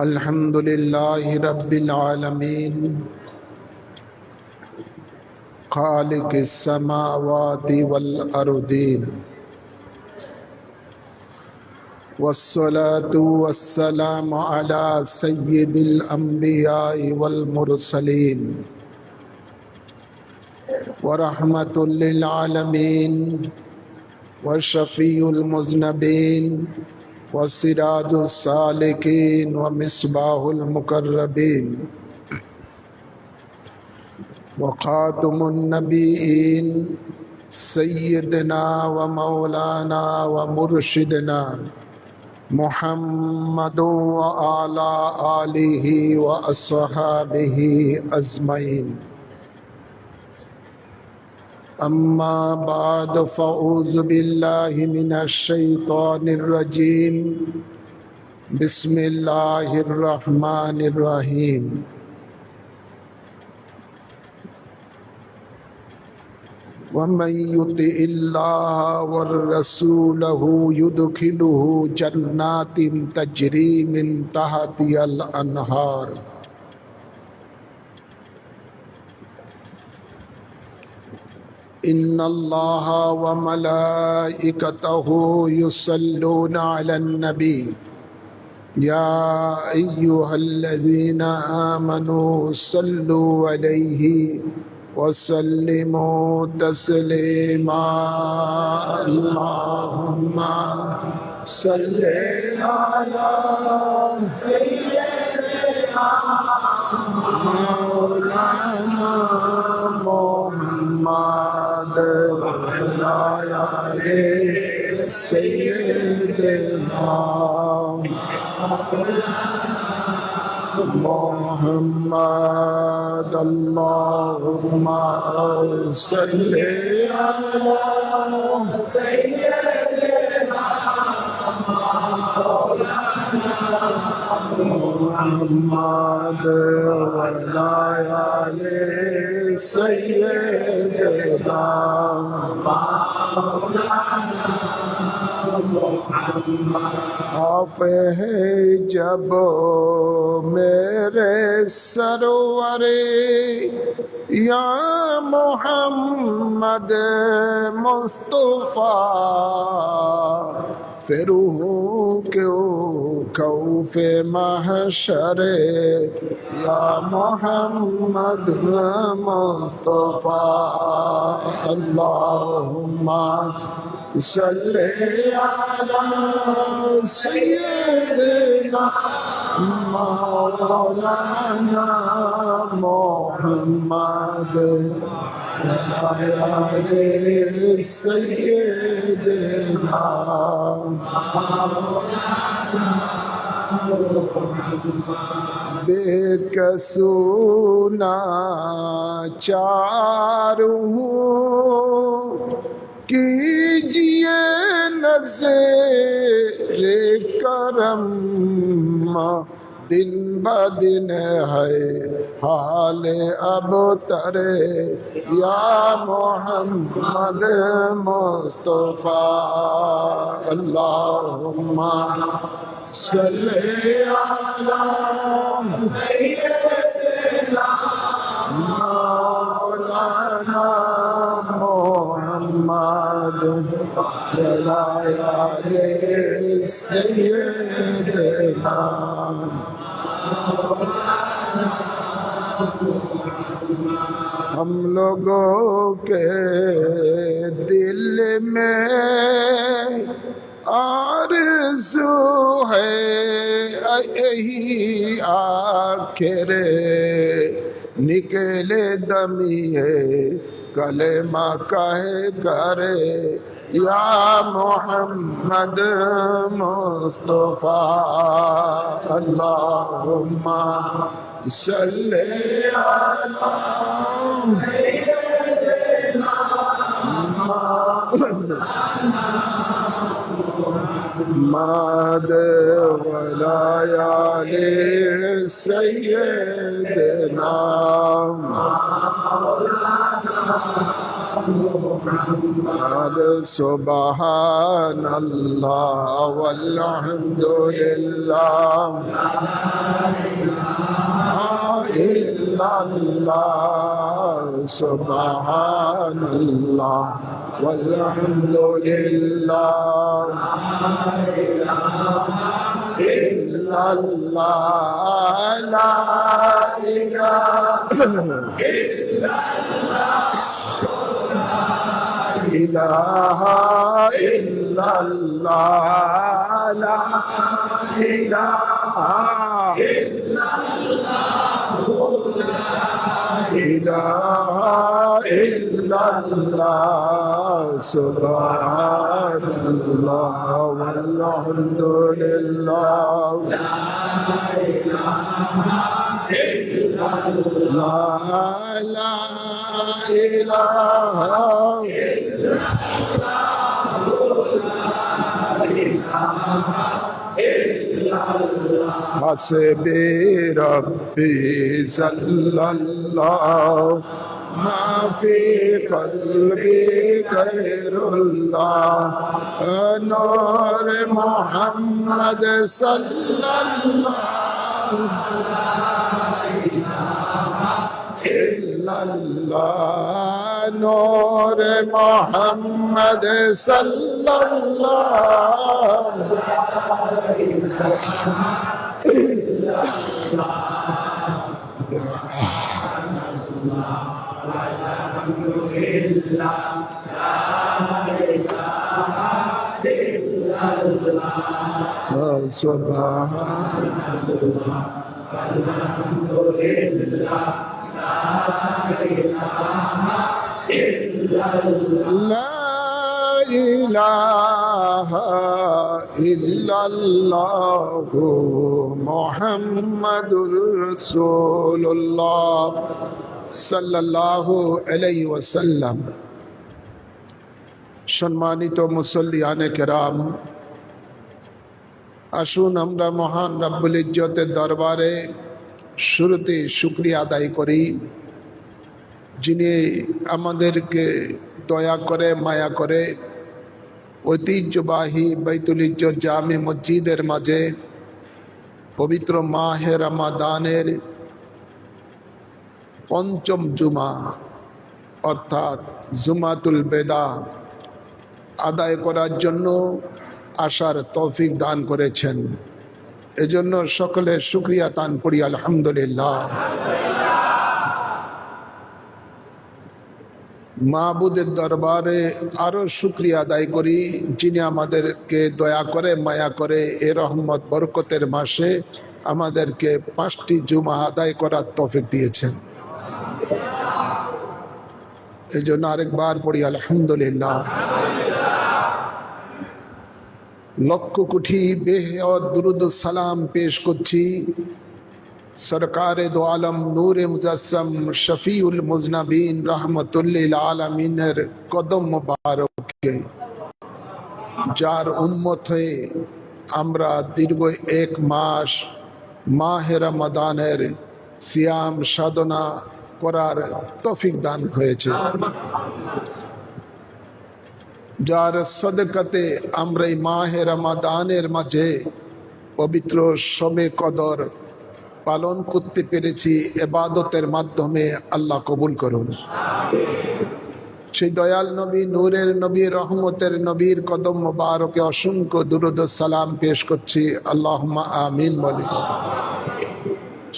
अल्हम्दुलिल्लाहि रब्बिल आलमीन खालिकिस समावाति वल अर्दीन वस्सलातु वस्सलामु अला सय्यिदिल अंबियाइ वल मुरसलीन व रहमतुल लिल आलमीन व शफीउल मुज़नबीन व सिराजुस सालिकीन व मिसबाहुल मुकर्रबीन व खातमुन नबीयीन सय्यदना व मौलाना व मुर्शिदना मुहम्मदु व आला आलिहि व अस्हाबिहि अजमईन। अम्मा बाद फ़ऊज़ु बिल्लाहि मिनश शैतानिर रजीम। बिस्मिल्लाहिर रहमानिर रहीम। वमन युतिइल्लाह वर रसूलहु युदखिलुहु जन्नातिन तजरी मिन तहतिहल अनहार। इन्नल्लाह व मलाइकतहु युसल्लूना अलन नबी या अय्युहल्लज़ीना आमनू सल्लु अलैहि वसल्लिमू तस्लीमा। अल्लाहुम्मा सल्लि अला सय्यिदिना मौलाना मुहम्मद व अला आलि सय्यिदिना मुहम्मद। अल्लाहुम्मा सल्लि अला सय्यिदिना मुहम्मद व अला आलि सय्यिदिना। आप है जब मेरे सरवरे या मोहम्मद मुस्तफा, फिर हूँ क्यों खौफे महशरे या मोहम्मद मुस्तफा। अल्लाहुम्मा सल्लि अला सय्यिदिना मौलाना मुहम्मद وعلى سيدنا बेकसूना चारू कीजिए नज़रे करम दिन ब दिन है हाल अब तरे या मोहम्मद मुस्तफा अल्लाहुम्मा सल्ली अला सय्यिदना मौलाना मोहम्मद वला आले सय्यिदना हम लोगों के दिल में आरज़ू है यही आखिरे निकले दमी है कलेमा कहे करे या मोहम्मद मुस्तफा अल्लाहुम्मा सल्ली अला माद वलायाले सय्यदना माद सुबहानल्लाह वल्हम्दुलिल्लाह इल्लल्लाह सुबहानल्लाह वल्हम्दुलिल्लाह इल्लल्लाह ला इलाहा इल्लल्लाह ला इलाहा इलाहा इल्लल्लाह सुबहानल्लाह वल्हम्दुलिल्लाह ला इलाहा हस्बी रब्बी सल्लल्लाहु मा फी क़ल्बी गैरुल्लाह नूर मोहम्मद सल्लल्लाहु इल्लल्लाह नूर मोहम्मद सल्लल्लाहु ला इलाहा इल्लल्लाहु मुहम्मदुर रसूलुल्लाह সাল্লাল্লাহু আলাইহি ওয়াসাল্লাম। সম্মানিত মুসল্লিয়ানে কেরাম, আসুন আমরা মহান রব্বুল ইজ্জতের দরবারে শুরুতে শুকরিয়া আদায় করি, যিনি আমাদেরকে দয়া করে মায়া করে ঐতিহ্যবাহী বাইতুল ইজ্জত জামে মসজিদের মাঝে পবিত্র মাহে রমাদানের পঞ্চম জুমা অর্থাৎ জুমাতুল বেদা আদায় করার জন্য আসার তৌফিক দান করেছেন। এজন্য সকলে শুকরিয়া দান করি আলহামদুলিল্লাহ। মাবুদের দরবারে আরো শুকরিয়া আদায় করি, যিনি আমাদেরকে দয়া করে মায়া করে এ রহমত বরকতের মাসে আমাদেরকে 5টি জুমা আদায় করার তৌফিক দিয়েছেন। এই জন্য আরেকবার পড়ি আলহামদুলিল্লাহ। লক্ষ কোটি বেহদ দুরুদ সালাম পেশ করছি সরকারে দো আলম নূরে মুজাসসম শফিউল মুজনবিন রহমতুল্লিল আলমিনের কদম মুবারকে, যার উম্মত হয়ে আমরা দীর্ঘ 1 মাস মাহে রমাদানের সিয়াম সাধনা করার তৌফিক দান হয়েছে, যার সদকাতে আমরা এই মাহে রমাদানের মাঝে পবিত্র শবে কদর পালন করতে পেরেছি। ইবাদতের মাধ্যমে আল্লাহ কবুল করুন। সেই দয়াল নবী, নূরের নবী, রহমতের নবীর কদম মুবারকে অসংখ্য দুরূদ ও সালাম পেশ করছি, আল্লাহুম্মা আমিন বলি।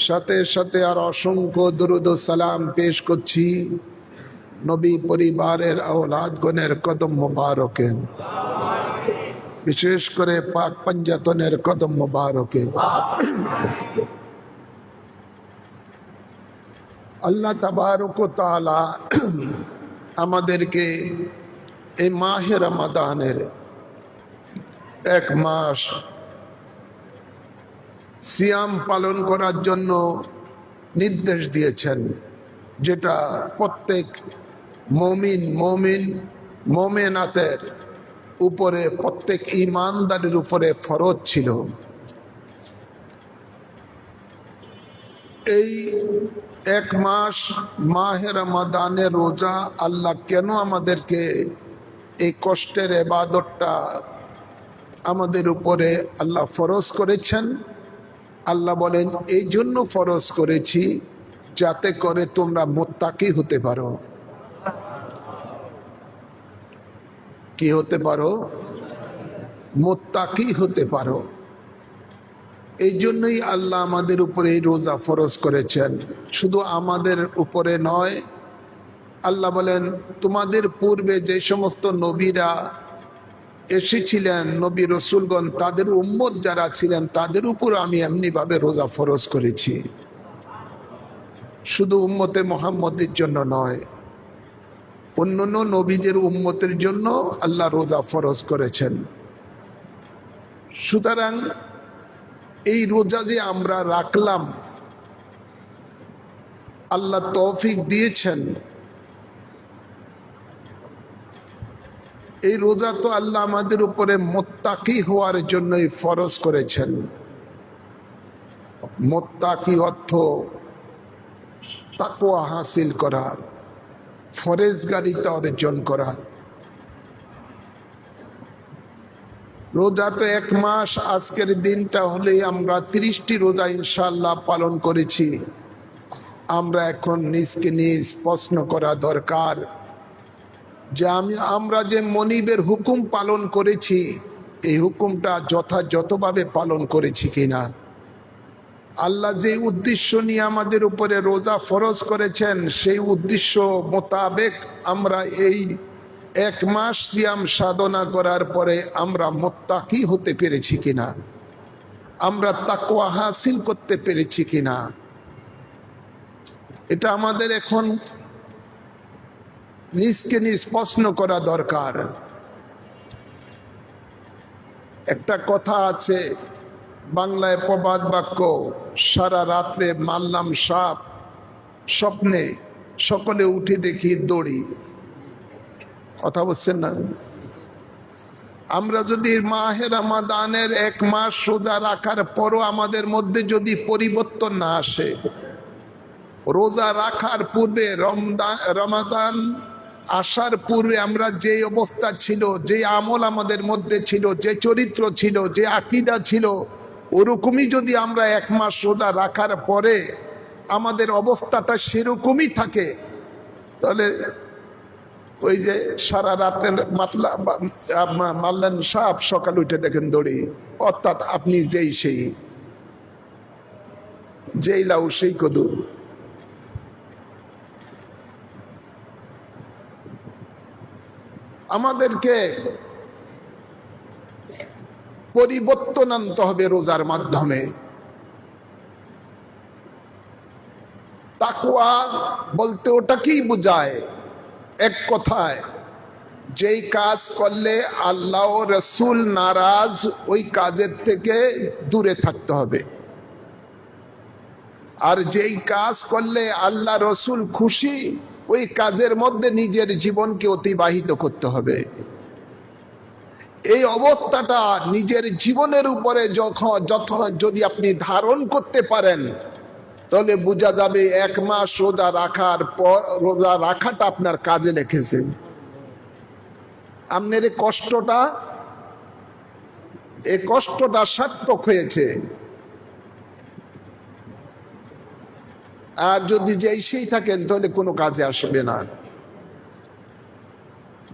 সাথে সাথে আর অসংখ্য দুরূদ ও সালাম পেশ করছি নবী পরিবারের আওলাদগণের কদম মুবারকে, বিশেষ করে পাক পঞ্জাতনের কদম মুবারকে। আল্লাহ তাবারক ওয়া তাআলা আমাদেরকে এই মাহে রমাদানের 1 মাস সিয়াম পালন করার জন্য নির্দেশ দিয়েছেন, যেটা প্রত্যেক মোমেনাতের উপরে, প্রত্যেক ঈমানদারের উপরে ফরজ ছিল। এই 1 মাস মাহে রমাদানের রোজা আল্লাহ কেন আমাদেরকে এই কষ্টের ইবাদতটা আমাদের উপরে আল্লাহ ফরজ করেছেন? আল্লাহ বলেন এই জন্য ফরজ করেছি যাতে করে তোমরা মুত্তাকি হতে পারো। কি হতে পারো? মুত্তাকি হতে পারো। এই জন্যই আল্লাহ আমাদের উপরে এই রোজা ফরজ করেছেন। শুধু আমাদের উপরে নয়, আল্লাহ বলেন তোমাদের পূর্বে যে সমস্ত নবীরা এসেছিলেন, নবী রসুলগণ, তাদের উম্মত যারা ছিলেন তাদের উপর আমি এমনিভাবে রোজা ফরজ করেছি। শুধু উম্মতে মুহাম্মদের জন্য নয়, অন্যান্য নবীদের উম্মতের জন্য আল্লাহ রোজা ফরজ করেছেন। সুতরাং এই রোজা যে আমরা রাখলাম, আল্লাহ তৌফিক দিয়েছেন। এই রোজা তো আল্লাহ আমাদের উপরে মুত্তাকি হওয়ার জন্যই ফরজ করেছেন। মুত্তাকি অর্থ তাকওয়া হাসিল করা, ফরেজগারিতা অর্জন করা। রোজা তো 1 মাস, আজকের দিনটা হলেই আমরা 30টি রোজা ইনশাআল্লাহ পালন করেছি। আমরা এখন নিজকে নিজ প্রশ্ন করা দরকার যে আমরা যে মনিবের হুকুম পালন করেছি, এই হুকুমটা যথাযথভাবে পালন করেছি কিনা। আল্লাহ যে উদ্দেশ্য নিয়ে আমাদের উপরে রোজা ফরজ করেছেন, সেই উদ্দেশ্য মোতাবেক আমরা এই 1 মাস সিয়াম সাধনা করার পরে আমরা মুত্তাকি হতে পেরেছি কিনা, আমরা তাকওয়া হাসিল করতে পেরেছি কিনা, এটা আমাদের এখন নিজকে নিজ প্রশ্ন করা দরকার। একটা কথা আছে বাংলায়, প্রবাদ বাক্য, সারা রাত্রে মারলাম সাপ, স্বপ্নে সকলে উঠে দেখি দড়ি। কথা বলছেন না? আমরা যদি মাহে রমাদানের 1 মাস রোজা রাখার পরও আমাদের মধ্যে যদি পরিবর্তন না আসে, রোজা রাখার পূর্বে, রমাদান আসার পূর্বে আমরা যে অবস্থা ছিল, যে আমল আমাদের মধ্যে ছিল, যে চরিত্র ছিল, যে আকীদা ছিল, ওরকমই যদি আমরা 1 মাস রোজা রাখার পরে আমাদের অবস্থাটা সেরকমই থাকে, তাহলে ওই যে সারা রাতে মারলেন সাপ, সকাল উঠে দেখেন দড়ি, অর্থাৎ আপনি যেই লাউ সেই কদু। আমাদেরকে পরিবর্তন আনতে হবে রোজার মাধ্যমে। তাকওয়া বলতে ওটাকেই বোঝায়, এক কথায় যেই কাজ করলে আল্লাহ ও রসুল নারাজ ওই কাজের থেকে দূরে থাকতে হবে, আর যেই কাজ করলে আল্লাহ রসুল খুশি ওই কাজের মধ্যে নিজের জীবনকে অতিবাহিত করতে হবে। এই অবস্থাটা নিজের জীবনের উপরে যখন যদি আপনি ধারণ করতে পারেন তাহলে বোঝা যাবে 1 মাস রোজা রাখার পর রোজা রাখাটা আপনার কাজে লেগেছে। আপনার এই কষ্টটা সার্থক হয়েছে। আর যদি যেই থাকেন তাহলে কোনো কাজে আসবে না।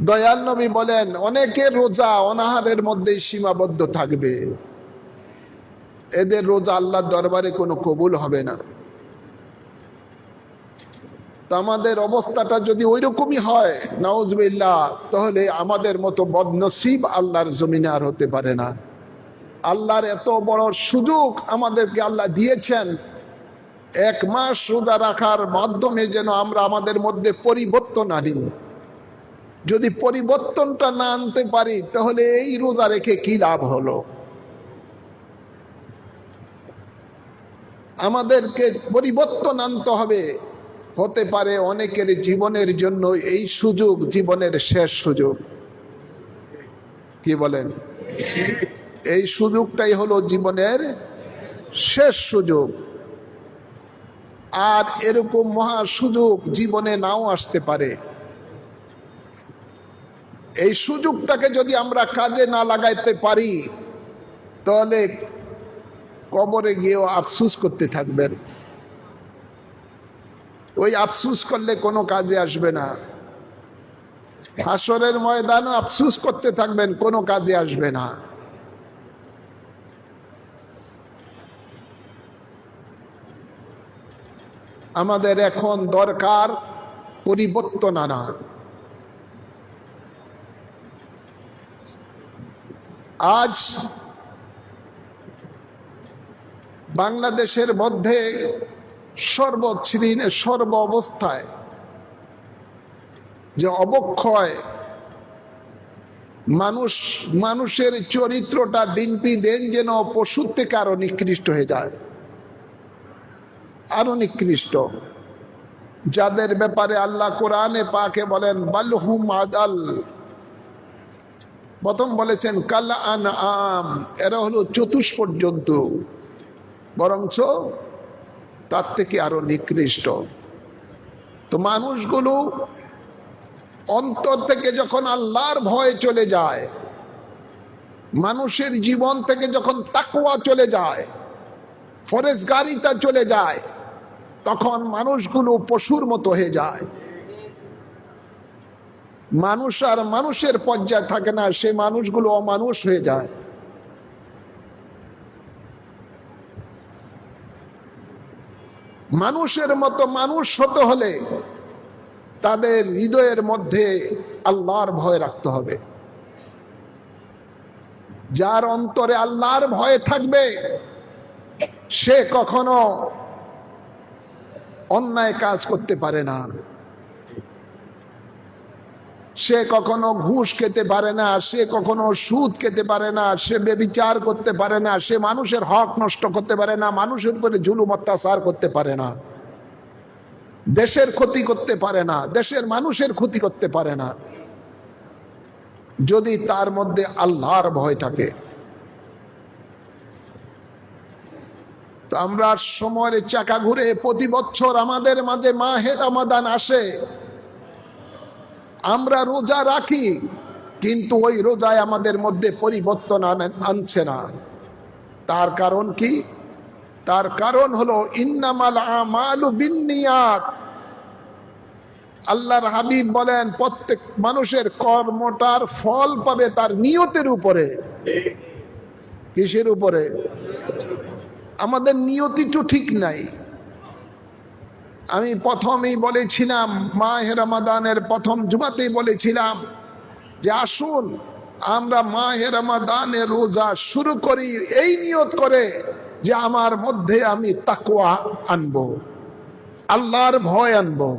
দয়াল নবী বলেন অনেকের রোজা অনাহারের মধ্যেই সীমাবদ্ধ থাকবে, এদের রোজা আল্লাহর দরবারে কোনো কবুল হবে না। তো আমাদের অবস্থাটা যদি ওইরকমই হয় নাউজুবিল্লাহ, তাহলে আমাদের মতো বদনসিব আল্লাহর জমিনে আর হতে পারে না। আল্লাহর এত বড় সুযোগ আমাদেরকে আল্লাহ দিয়েছেন, 1 মাস রোজা রাখার মাধ্যমে যেন আমরা আমাদের মধ্যে পরিবর্তন আনি। যদি পরিবর্তনটা না আনতে পারি তাহলে এই রোজা রেখে কি লাভ হলো? আমাদেরকে পরিবর্তন আনতে হবে। হতে পারে অনেকের জীবনের জন্য এই সুযোগ জীবনের শেষ সুযোগ। কি বলেন? এই সুযোগটাই হলো জীবনের শেষ সুযোগ। আর এরকম মহা সুযোগ জীবনে নাও আসতে পারে। এই সুযোগটাকে যদি আমরা কাজে না লাগাইতে পারি তাহলে কবরে গিয়েও আফসোস করতে থাকবেন। ওই আফসোস করলে কোনো কাজে আসবে না। হাসরের ময়দানে আফসোস করতে থাকবেন, কোনো কাজে আসবে না। আমাদের এখন দরকার পরিবর্তন আনা। আজ বাংলাদেশের মধ্যে সর্ব অবস্থায় যে অবক্ষয়, মানুষের চরিত্রটা দিন যেন পশুর থেকে আরো নিকৃষ্ট হয়ে যায়, আরো নিকৃষ্ট। যাদের ব্যাপারে আল্লাহ কোরআনে পাকে বলেন বালহুম আদাল, প্রথম বলেছেন কাল আনআম, এরা হলো চতুষ্পদ জন্তু, বরঞ্চ তার থেকে আরো নিকৃষ্ট। তো মানুষগুলো অন্তর থেকে যখন আল্লাহর ভয় চলে যায়, মানুষের জীবন থেকে যখন তাকওয়া চলে যায়, ফরেজগারিতা চলে যায়, তখন মানুষগুলো পশুর মতো হয়ে যায়। মানুষ আর মানুষের পর্যায়ে থাকে না, সে মানুষগুলো অমানুষ হয়ে যায়। মানুষের মতো মানুষ হতে হলে তাদের হৃদয়ের মধ্যে আল্লাহর ভয় রাখতে হবে। যার অন্তরে আল্লাহর ভয় থাকবে সে কখনো অন্যায় কাজ করতে পারে না, সে কখনো ঘুষ খেতে পারে না, সে কখনো সুদ খেতে পারে না, সে ব্যভিচার করতে পারে না, সে মানুষের হক নষ্ট করতে পারে না, মানুষের উপরে জুলুম অত্যাচার করতে পারে না, দেশের ক্ষতি করতে পারে না, দেশের মানুষের ক্ষতি করতে পারে না, যদি তার মধ্যে আল্লাহর ভয় থাকে। তো আমরা সময়ের চাকা ঘুরে, প্রতি বছর আমাদের মাঝে মাহে রমাদান আসে, আমরা রোজা রাখি, কিন্তু ওই রোজায় আমাদের মধ্যে পরিবর্তন আনছে না। তার কারণ কি? তার কারণ হলো ইন্নামাল আমালু বিন্নিয়াত। আল্লাহর হাবিব বলেন প্রত্যেক মানুষের কর্মটার ফল পাবে তার নিয়তের উপরে। কিসের উপরে? আমাদের নিয়তি তো ঠিক নাই। আমি প্রথমেই বলেছিলাম, মাহে রমাদানের প্রথম জুমাতেই বলেছিলাম যে আসুন আমরা মাহে রমাদানের রোজা শুরু করি এই নিয়ত করে যে আমার মধ্যে আমি তাকওয়া আনবো, আল্লাহর ভয় আনবো।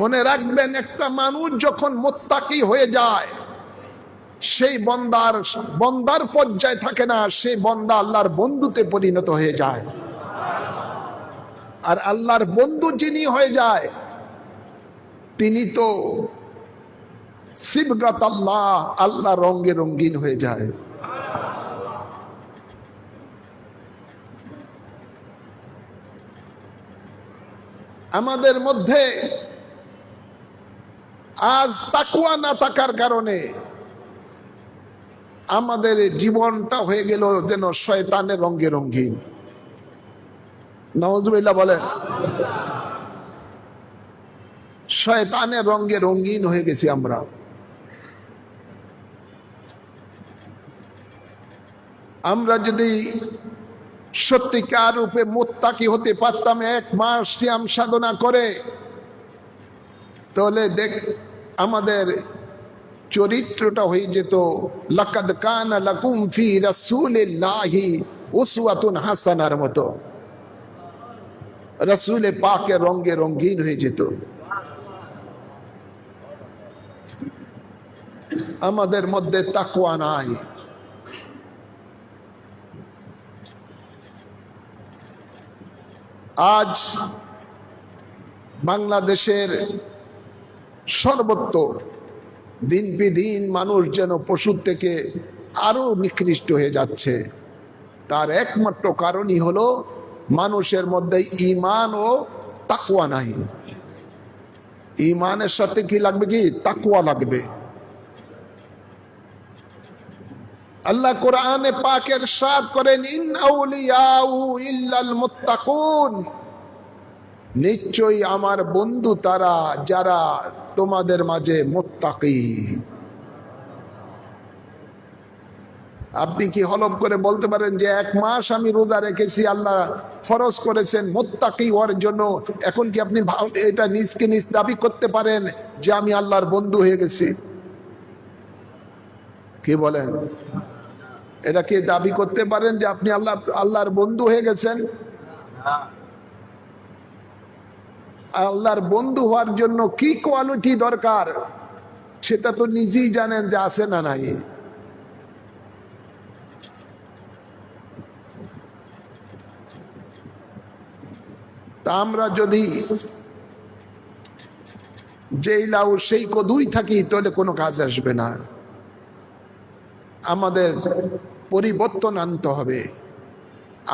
মনে রাখবেন, একটা মানুষ যখন মুত্তাকি হয়ে যায়, সেই বন্দার পর্যায়ে থাকে না, সেই বন্দা আল্লাহর বন্ধুতে পরিণত হয়ে যায়। আর আল্লাহর বন্ধু যিনি হয়ে যায়, তিনি তো সিবগাত আল্লাহ, আল্লাহ রঙে রঙিন হয়ে যায়। আমাদের মধ্যে আজ তাকওয়া না থাকার কারণে আমাদের জীবনটা হয়ে গেল যেন শয়তানের রঙে রঙিন। নাউজুবিল্লাহ বলেন। শয়তানের রঙে রঙিন হয়ে গেছি আমরা। আমরা যদি সত্যিকার রূপে মুত্তাকি হতে পারতাম, 1 মাস সিয়াম সাধনা করে, তাহলে আমাদের চরিত্রটা হয়ে যেত লাকাদ কানা লাকুম ফি রাসূলিল্লাহি উসওয়াতুন হাসানার মতো। রাসূলে পাকের রঙে রঙিন হয়ে যেত। আমাদের মধ্যে তাকওয়া নাই। আজ বাংলাদেশের সর্বত্র দিন বিদিন মানুষ যেন পশুর থেকে আরো নিকৃষ্ট হয়ে যাচ্ছে। তার একমাত্র কারণই হলো মানুষের মধ্যে ঈমান ও তাকওয়া নাই। ঈমানের সাথে কি লাগবে? কি তাকওয়া লাগবে। আল্লাহ কোরআনে পাকের ইরশাদ করেন, ইন আউলিয়াউ ইল্লাল মুত্তাকুন, নিশ্চয়ই আমার বন্ধু তারা যারা তোমাদের মাঝে মুত্তাকি। আপনি কি হলফ করে বলতে পারেন যে 1 মাস আমি রোজা রেখেছি, আল্লাহ ফরজ করেছেন মুত্তাকি হওয়ার জন্য? এখন কি আপনি এটা নিজকে নিজ দাবি করতে পারেন যে আমি আল্লাহর বন্ধু হয়ে গেছি? কি বলেন? এটা কি দাবি করতে পারেন যে আপনি আল্লাহর বন্ধু হয়ে গেছেন? আল্লাহর বন্ধু হওয়ার জন্য কি কোয়ালিটি দরকার সেটা তো নিজেই জানেন যে আছে না নাই। তা আমরা যদি যেই লাউ সেই কদুই থাকি, তাহলে কোনো কাজ আসবে না। আমাদের পরিবর্তন আনতে হবে।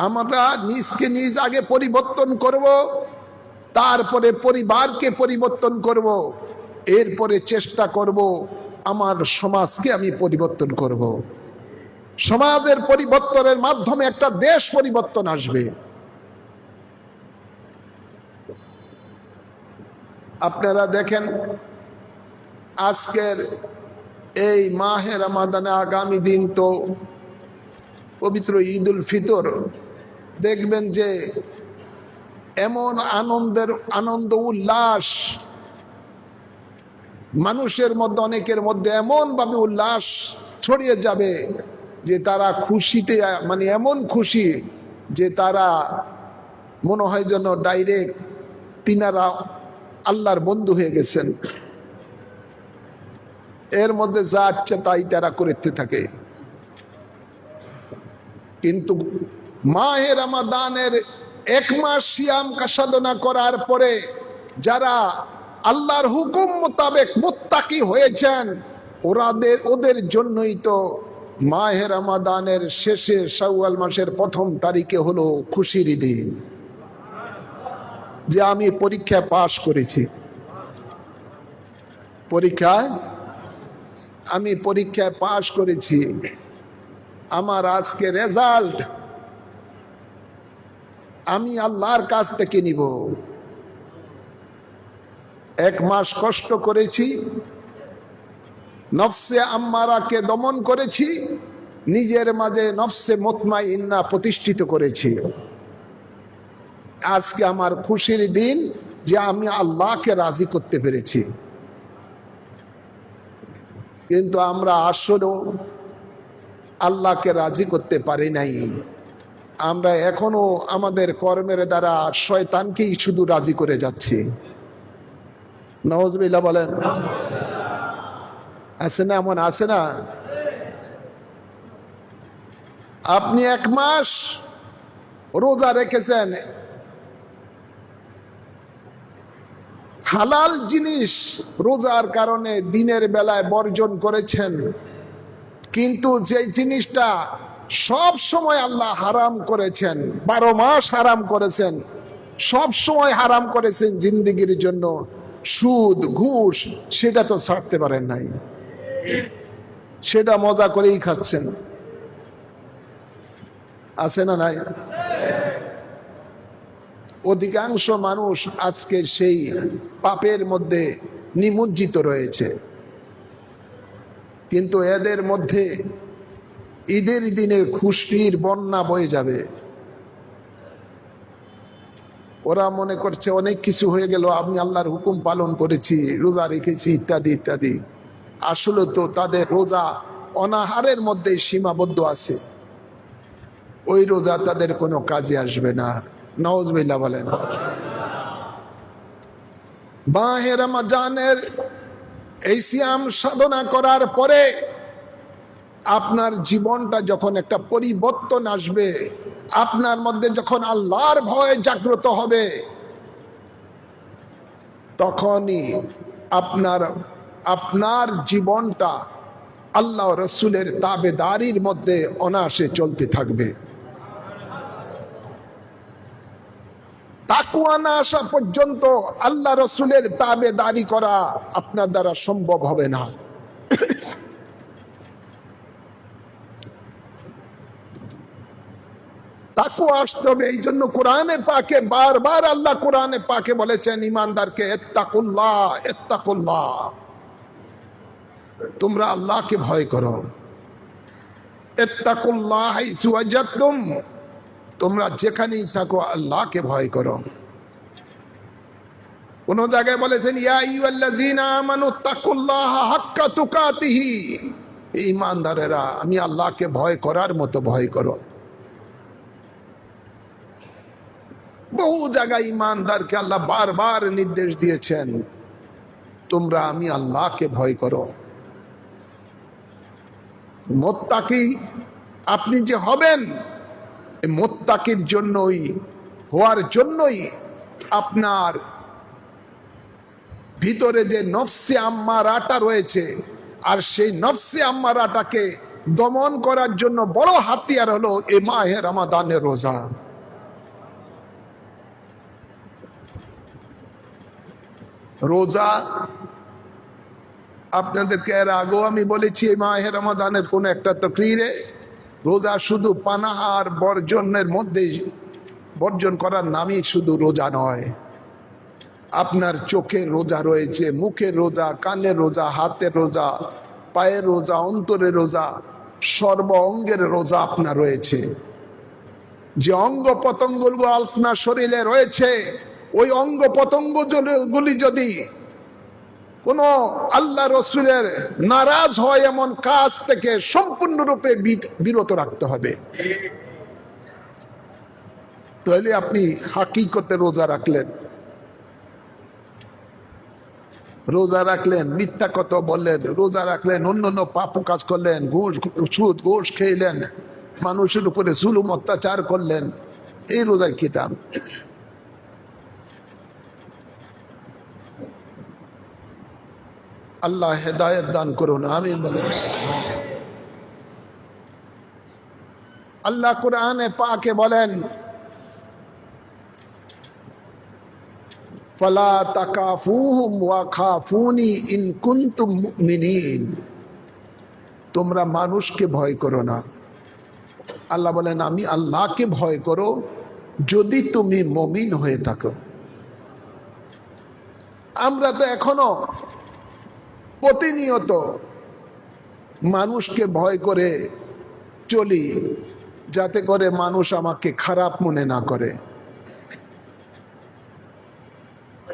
আমরা নিজকে নিজ আগে পরিবর্তন করব, তারপরে পরিবারকে পরিবর্তন করব, এরপরে চেষ্টা করব আমার সমাজকে আমি পরিবর্তন করব। সমাজের পরিবর্তনের মাধ্যমে একটা দেশ পরিবর্তন আসবে। আপনারা দেখেন, আজকের এই মাহে রমাদানে আগামী দিন তো পবিত্র ঈদুল ফিতর। দেখবেন যে এমন আনন্দ উল্লাস মানুষের মধ্যে, অনেকের মধ্যে এমন ভাবে উল্লাস ছড়িয়ে যাবে যে তারা খুশিতে, মানে এমন খুশি যে তারা মনে হয় যেন ডাইরেক্ট তিনারা আল্লাহর বন্ধু হয়ে গেছেন। এর মধ্যে যা ইচ্ছে তাই তারা করতে থাকে। কিন্তু মাহে রমাদানের 1 মাস সিয়াম সাধনা করার পরে যারা আল্লাহর হুকুম মোতাবেক মুত্তাকি হয়েছেন, ওদের জন্যই তো মাহে রমাদানের শেষে শাওয়াল মাসের 1ম তারিখে হলো খুশির দিন, যে আমি পরীক্ষায় পাশ করেছি। আমি পরীক্ষায় পাশ করেছি, আমার আজকে রেজাল্ট আমি আল্লাহর কাছ থেকে নিব। 1 মাস কষ্ট করেছি, নফসে আম্মারাকে দমন করেছি, নিজের মাঝে নফসে মুতমাইন্না প্রতিষ্ঠিত করেছি। আজকে আমার খুশির দিন যে আমি আল্লাহকে রাজি করতে পেরেছি। কিন্তু আমরা আসলেও আল্লাহকে রাজি করতে পারি নাই। আমরা এখনো আমাদের কর্মের দ্বারা শয়তানকেই শুধু রাজি করে যাচ্ছি। নাউজুবিল্লাহ বলেন। আছে না, এমন আছে না? আপনি 1 মাস রোজা রেখেছেন, হালাল জিনিস রোজার কারণে দিনের বেলায় বর্জন করেছেন, কিন্তু যে জিনিসটা সব সময় আল্লাহ হারাম করেছেন, 12 মাস হারাম করেছেন, সব সময় হারাম করেছেন জিন্দেগির জন্য, সুদ ঘুষ, সেটা তো ছাড়তে পারেন নাই, সেটা মজা করেই খাচ্ছেন। আছে না নাই? অধিকাংশ মানুষ আজকে সেই পাপের মধ্যে নিমজ্জিত রয়েছে, কিন্তু এদের মধ্যে ঈদের দিনে খুশির বন্যা বয়ে যাবে। ওরা মনে করছে অনেক কিছু হয়ে গেল, আমি আল্লাহর হুকুম পালন করেছি, রোজা রেখেছি, ইত্যাদি ইত্যাদি। আসলে তো তাদের রোজা অনাহারের মধ্যে সীমাবদ্ধ আছে, ওই রোজা তাদের কোনো কাজে আসবে না। নাউজুবিল্লাহ বলেন। মাহে রমজানের এই সিয়াম সাধনা করার পরে আপনার জীবনটা যখন একটা পরিবর্তন আসবে, আপনার মধ্যে যখন আল্লাহর ভয় জাগ্রত হবে, তখনই আপনার জীবনটা আল্লাহ রসুলের তাবেদারির মধ্যে অনায়াসে চলতে থাকবে। তাকওয়া না আসা পর্যন্ত আল্লাহ রসুলের তাবেদারি করা আপনার দ্বারা সম্ভব হবে না। তাকওয়া আসতে হবে। এই জন্য কোরআনে পাকে বারবার আল্লাহ কোরআনে পাকে বলেছেন ইমানদারকে, ইত্তাকুল্লাহ ইত্তাকুল্লাহ, তোমরা আল্লাহকে ভয় করো। ইত্তাকুল্লাহ হাইসু ওয়াজাদতুম, তোমরা যেখানেই থাকো আল্লাহকে ভয় করো। কোন জায়গায় বলেছেন ইয়া আইয়ুহাল্লাযীনা আমানু তাকুল্লাহ হাক্কা তুকাতিহি, ঈমানদারেরা আমি আল্লাহকে ভয় করার মতো ভয় করো। বহু জায়গায় ঈমানদারকে আল্লাহ বারবার নির্দেশ দিয়েছেন তোমরা আমি আল্লাহকে ভয় করো। মুত্তাকি আপনি যে হবেন, মুত্তাকির জন্যই হওয়ার জন্যই আপনার ভিতরে যে নফসে আম্মারাটা রয়েছে, আর সেই নফসে আম্মারাটাকে দমন করার জন্য বড় হাতিয়ার হলো এ মাহে রমাদানের রোজা। রোজা আপনাদেরকে এর আগেও আমি বলেছি, এই মাহে রমাদানের কোন একটা তকরিরে, রোজা শুধু পানাহার বর্জনের মধ্যে বর্জন করার নামই শুধু রোজা নয়। আপনার চোখের রোজা রয়েছে, মুখের রোজা, কানের রোজা, হাতের রোজা, পায়ের রোজা, অন্তরের রোজা, সর্ব অঙ্গের রোজা আপনার রয়েছে। যে অঙ্গ প্রত্যঙ্গগুলো আপনার শরীরে রয়েছে, ওই অঙ্গ প্রত্যঙ্গগুলি যদি কোন আল্লাহ রসুলের নারাজ হয় এমন কাজ থেকে সম্পূর্ণরূপে বিরত রাখতে হবে। তাহলে আপনি হাকিকতে রোজা রাখলেন। রোজা রাখলেন, মিথ্যা কথা বললেন, রোজা রাখলেন, অন্যান্য পাপ কাজ করলেন, সুদ ঘুষ খেলেন, মানুষের উপরে জুলুম অত্যাচার করলেন, এই রোজায় কি দাম? আল্লাহ হেদায়েত দান করুন, আমিন বলেন। আল্লাহ কুরআনে পাকে বলেন ফালা তাকাফুহুম ওয়া খাফুনি ইন কুনতুম মুমিনিন, তোমরা মানুষকে ভয় করো না। আল্লাহ বলেন আমি আল্লাহকে ভয় করো যদি তুমি মুমিন হয়ে থাকো। আমরা তো এখনো প্রতিনিয়ত মানুষকে ভয় করে চলি, যাতে করে মানুষ আমাকে খারাপ মনে না করে,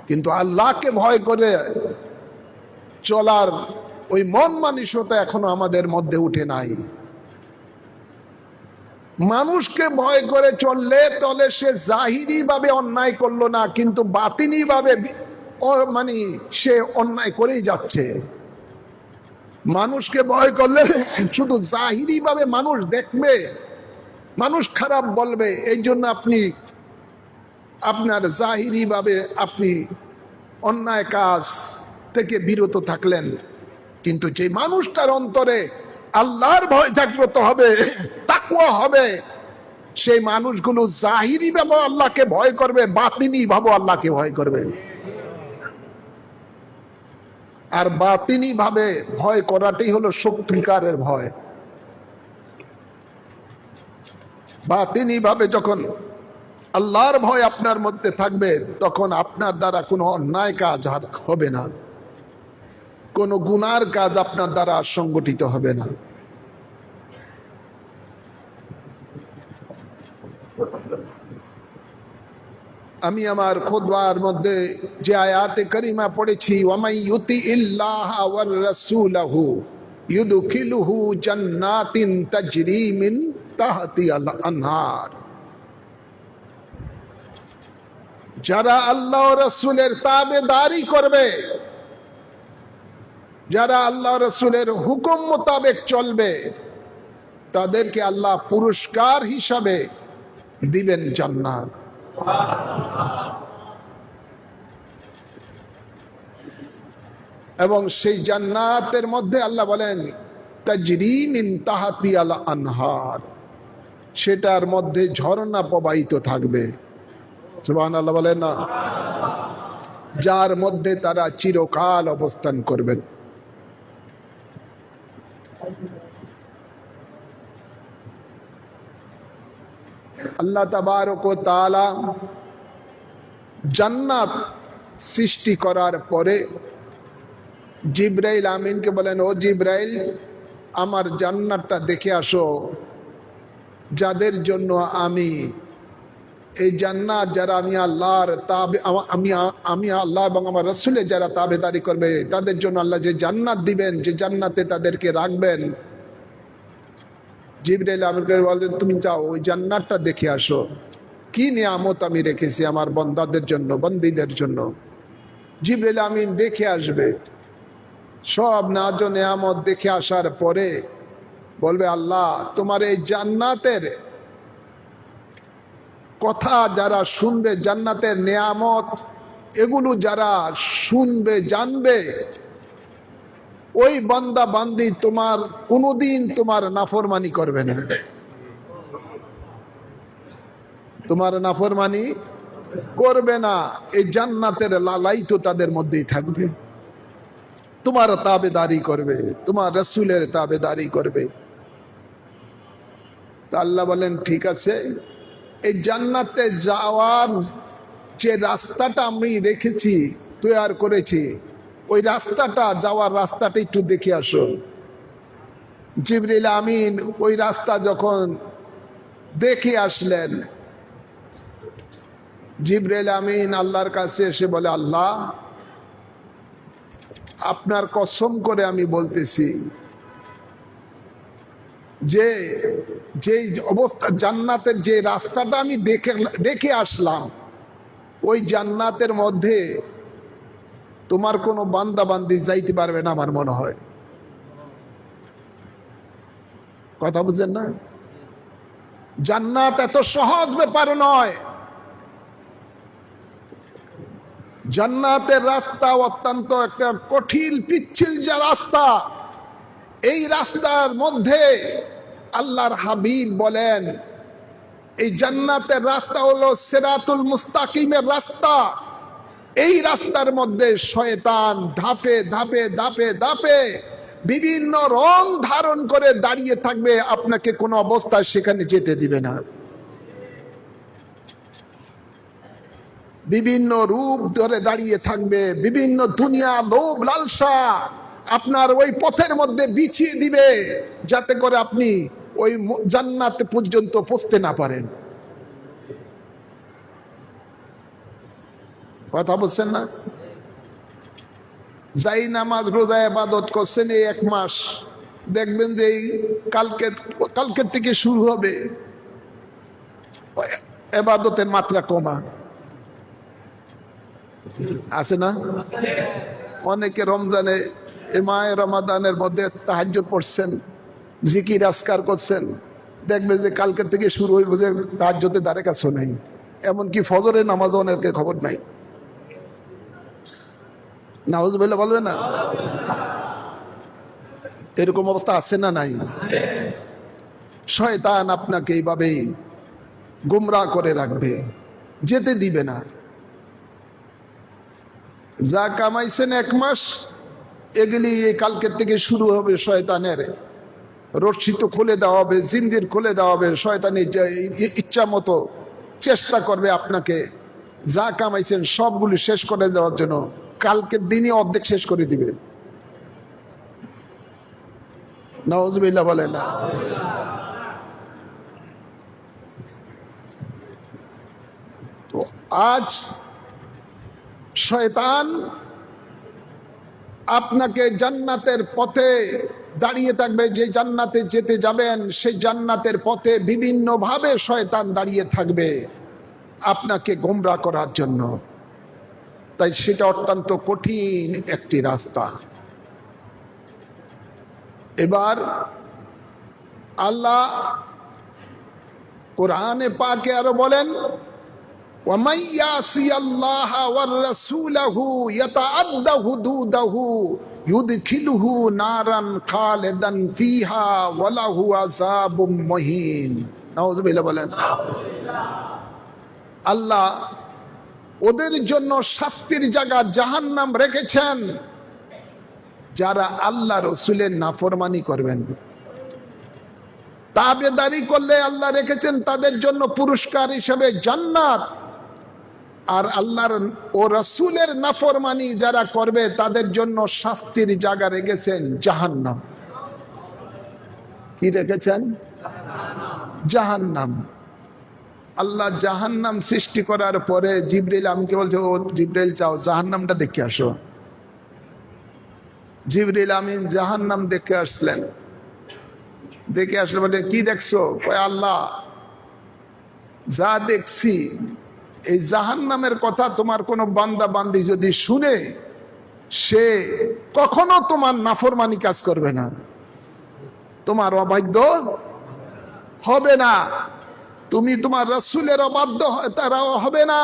কিন্তু আল্লাহকে ভয় করে চলার ওই মন মানসিকতা এখনো আমাদের মধ্যে উঠে নাই। মানুষকে ভয় করে চললে তলে সে জাহিরি ভাবে অন্যায় করলো না, কিন্তু বাতিনি ভাবে মানে সে অন্যায় করেই যাচ্ছে। মানুষকে ভয় করলে শুধু জাহিরি ভাবে মানুষ দেখবে, মানুষ খারাপ বলবে, এই জন্য আপনি আপনার জাহিরি ভাবে আপনি অন্যায় কাজ থেকে বিরত থাকলেন। কিন্তু যে মানুষটার অন্তরে আল্লাহর ভয় জাগ্রত হবে, তাকওয়া হবে, সেই মানুষগুলো জাহিরি ভাবে আল্লাহকে ভয় করবে, বাতিনি ভাবে আল্লাহকে ভয় করবে। আর বাতিনি ভাবে ভয় করাটাই হলো সত্যিকারের ভয়। বাতিনি ভাবে যখন আল্লাহর ভয় আপনার মধ্যে থাকবে, তখন আপনার দ্বারা কোনো অন্যায় কাজ হবে না, কোনো গুনার কাজ আপনার দ্বারা সংগঠিত হবে না। আমি আমার খুতবার মধ্যে যে আয়াতে কারিমা পড়েছি, ওয়ামাই ইউতি ইল্লাহ ওয়ার রাসূলহু ইউদখিলুহু জান্নাতিন তাজরি মিন তাহতিহাল আনহার, যারা আল্লাহ ও রাসূলের তাবেদারি করবে, যারা আল্লাহ রাসূলের হুকুম মোতাবেক চলবে, তাদেরকে আল্লাহ পুরস্কার হিসাবে দিবেন জান্নাত। এবং সেই জান্নাতের মধ্যে আল্লাহ বলেন তাজরি মিন তাহতিহাল আনহার, সেটার মধ্যে ঝর্ণা প্রবাহিত থাকবে। সুবহানাল্লাহ বলেন না? যার মধ্যে তারা চিরকাল অবস্থান করবেন। আল্লাহ তাবারক ওয়া তাআলা জান্নাত সৃষ্টি করার পরে জিবরাইল আমিনকে বলেন, ও জিবরাইল, আমার জান্নাতটা দেখে আসো, যাদের জন্য আমি এই জান্নাত, যারা আমি আল্লাহর আমি আল্লাহ এবং আমার রাসূলের যারা তাবেদারি করবে, তাদের জন্য আল্লাহ যে জান্নাত দিবেন, যে জান্নাতে তাদেরকে রাখবেন। জিবরাইল আমিনকে বলেন, তুমি যাও ওই জান্নাতটা দেখে আসো, কি নিয়ামত আমি রেখেছি আমার বান্দাদের জন্য, বন্দীদের জন্য। জিবরাইল আমিন দেখে আসবে, সব নাজ ও নিয়ামত দেখে আসার পরে বলবে, আল্লাহ তোমার এই জান্নাতের কথা যারা শুনবে, জান্নাতের নিয়ামত এগুলো যারা শুনবে, জানবে, ওই বান্দা বান্দি তোমার কোনোদিন তোমার নাফরমানি করবে না, তোমার নাফরমানি করবে না। এই জান্নাতের লালাই তো তাদের মধ্যেই থাকবে, তোমার তাবেদারি করবে, তোমার রাসূলের তাবেদারি করবে। তা আল্লাহ বলেন, ঠিক আছে, এই জান্নাতে যাওয়ার যে রাস্তাটা আমি রেখেছি, তৈরি করেছি, ওই রাস্তাটা, যাওয়ার রাস্তাটা একটু দেখে আসো। জিবরিল আমিন ওই রাস্তা যখন দেখে আসলেন, জিবরিল আমিন আল্লাহর কাছে এসে বলে, আল্লাহ আপনার কসম করে আমি বলতেছি যে যে অবস্থা, জান্নাতের যে রাস্তাটা আমি দেখে আসলাম, ওই জান্নাতের মধ্যে তোমার কোনো বান্দা বান্দি যাইতে পারবে না আমার মনে হয়। কথা বুঝেন না? জান্নাত এত সহজ ব্যাপার নয়। জান্নাতের রাস্তা অত্যন্ত একটা কঠিন পিচ্ছিল যে রাস্তা, এই রাস্তার মধ্যে আল্লাহর হাবিব বলেন, এই জান্নাতের রাস্তা হলো সিরাতুল মুস্তাকিমের রাস্তা। এই রাস্তার মধ্যে শয়তান ধাপে ধাপে ধাপে ধাপে বিভিন্ন রং ধারণ করে দাঁড়িয়ে থাকবে, আপনাকে কোনো অবস্থায় সেখানে যেতে দিবে না। বিভিন্ন রূপ ধরে দাঁড়িয়ে থাকবে, বিভিন্ন দুনিয়া লোভ লালসা আপনার ওই পথের মধ্যে বিছিয়ে দিবে, যাতে করে আপনি ওই জান্নাত পর্যন্ত পৌঁছতে না পারেন। কথা বলছেন না? যাই নামাজ রোজা ইবাদত করছেন এই এক মাস, দেখবেন যে এই কালকের থেকে শুরু হবে ইবাদতের মাত্রা কমা। আছে না? অনেকে রমজানে এই মাহে রমাদানের মধ্যে তাহাজ্জুদ পড়ছেন, জিকির আজকার করছেন, দেখবে যে কালকে থেকে শুরু হইব যে তাহাজ্জুদের দ্বারে কাছে নাই, এমনকি ফজরের নামাজ অনেকের খবর নাই। নাউজুবিল্লাহ বলবে না? এরকম অবস্থা আছে না নাই? শয়তান আপনাকে এইভাবেই গুমরাহ করে রাখবে, যেতে দিবে না। যা কামাইছেন 1 মাস, এগুলি কালকের থেকে শুরু হবে শয়তানের। রশ্মি তো খুলে দেওয়া হবে, জিন্দির খুলে দেওয়া হবে। শয়তানের ইচ্ছা মতো চেষ্টা করবে আপনাকে যা কামাইছেন সবগুলি শেষ করে দেওয়ার জন্য। কালকের দিনই অর্ধেক শেষ করে দিবে। নাউজুবিল্লাহ বলে না? তো আজ শয়তান আপনাকে জান্নাতের পথে দাঁড়িয়ে থাকবে। যে জান্নাতে যেতে যাবেন সেই জান্নাতের পথে বিভিন্ন ভাবে শয়তান দাঁড়িয়ে থাকবে আপনাকে গোমরাহ করার জন্য। তাই সেটা অত্যন্ত কঠিন একটি রাস্তা। এবার আল্লাহ কোরআনে পাকে আরো বলেন, وَمَنْ يَعْصِ اللَّهَ وَرَسُولَهُ يَتَعَدَّ حُدُودَهُ يُدْخِلْهُ نَارًا خَالِدًا فِيهَا وَلَهُ عَذَابٌ مُهِينٌ। নাউযুবিল্লাহ বলেন। আল্লাহ ওদের জন্য শাস্তির জায়গা জাহান্নাম রেখেছেন যারা আল্লাহ রসুলের নাফরমানি করবেন। তাবেদারি করলে আল্লাহ রেখেছেন তাদের জন্য পুরস্কার হিসেবে জান্নাত, আর আল্লাহর ও রাসূলের নাফরমানি যারা করবে তাদের জন্য শাস্তির জায়গা রেখেছেন জাহান্নাম। কি রেখেছেন? জাহান্নাম। আল্লাহ জাহান্নাম সৃষ্টি করার পরে জিবরিল আমাকে বলছে, ও জিবরিল যাও জাহান্নামটা দেখে আসো। জিবরিল আমিন জাহান্নাম দেখে আসলেন। দেখে আসলে বলে, কি দেখছো? কয় আল্লাহ যা দেখছি, এই জাহান্নামের কথা তোমার কোনো বান্দা বান্দি যদি শুনে সে কখনো তোমার নাফরমানি কাজ করবে না, তোমার অবাধ্য হবে না, তুমি তোমার রাসূলের অবাধ্য তারাও হবে না।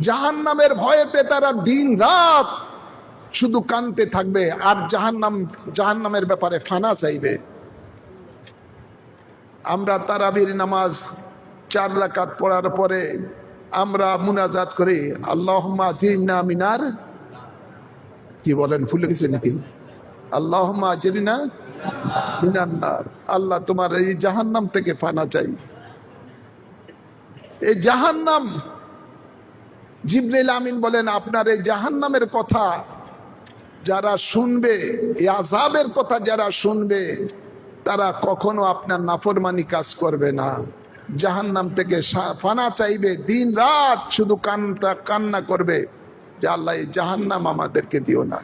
জাহান্নামের ভয়েতে তারা দিন রাত শুধু কাঁদতে থাকবে আর জাহান্নামের ব্যাপারে ফানা চাইবে। আমরা তারাবির নামাজ 4 রাকাত পড়ার পরে আমরা মুনাজাত করি, আল্লাহুম্মা আজিরনা মিনার, কি বলেন ভুলে গেছে নাকি? আল্লাহুম্মা আজিরনা মিনান নার। আল্লাহ তোমার এই জাহান্নাম থেকে ফানা চাই। এই জাহান্নাম, জিবরিল আমিন বলেন আপনার এই জাহান্নামের কথা যারা শুনবে, এই আযাবের কথা যারা শুনবে তারা কখনো আপনার নাফরমানি কাজ করবে না, জাহান্নাম থেকে ফানা চাইবে, দিন রাত শুধু কান্না করবে যে আল্লাহ এই জাহান্নাম আমাদেরকে দিও না।